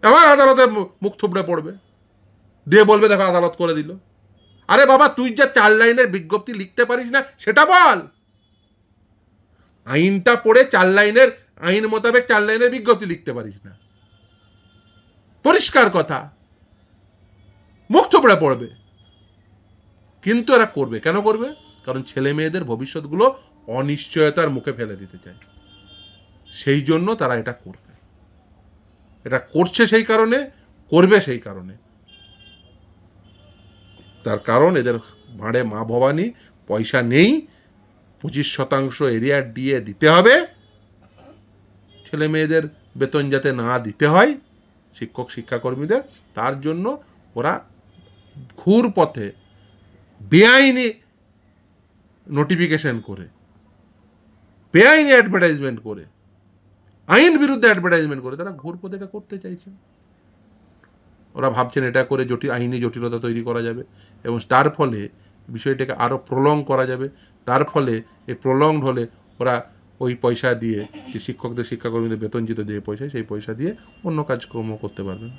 আবার আদালতে মুখ থুবড়ে পড়বে, দিয়ে বলবে দেখো আদালত করে দিল। আরে বাবা, তুই যে 4 লাইনের বিজ্ঞপ্তি লিখতে পারিস না সেটা বল। আইনটা পড়ে 4 লাইনের, আইন মোতাবেক 4 লাইনের বিজ্ঞপ্তি লিখতে পারিস না, পরিষ্কার কথা, মুখ থুবড়ে পড়বে। কিন্তু এরা করবে, কেন করবে? কারণ ছেলে মেয়েদের ভবিষ্যৎগুলো অনিশ্চয়তার মুখে ফেলে দিতে চায়, সেই জন্য তারা এটা করবে। এটা করছে সেই কারণে, করবে সেই কারণে। তার কারণ এদের ভাঁড়ে মা ভবানী, পয়সা নেই, 25% এরিয়া দিয়ে দিতে হবে, ছেলে মেয়েদের বেতন যাতে না দিতে হয় শিক্ষক শিক্ষাকর্মীদের, তার জন্য ওরা ঘুর পথে বেআইনি নোটিফিকেশন করে, বেআইনি অ্যাডভার্টাইজমেন্ট করে, আইন বিরুদ্ধে অ্যাডভার্টাইজমেন্ট করে তারা ঘুর পথে এটা করতে চাইছেন। ওরা ভাবছেন এটা করে আইনি জটিলতা তৈরি করা যাবে এবং তার ফলে বিষয়টাকে আরও প্রলং করা যাবে। তার ফলে এই প্রলংড হলে ওরা ওই পয়সা দিয়ে, যে শিক্ষকদের শিক্ষাকর্মীদের বেতন দিতে যে পয়সা, সেই পয়সা দিয়ে অন্য কাজকর্ম করতে পারবেন।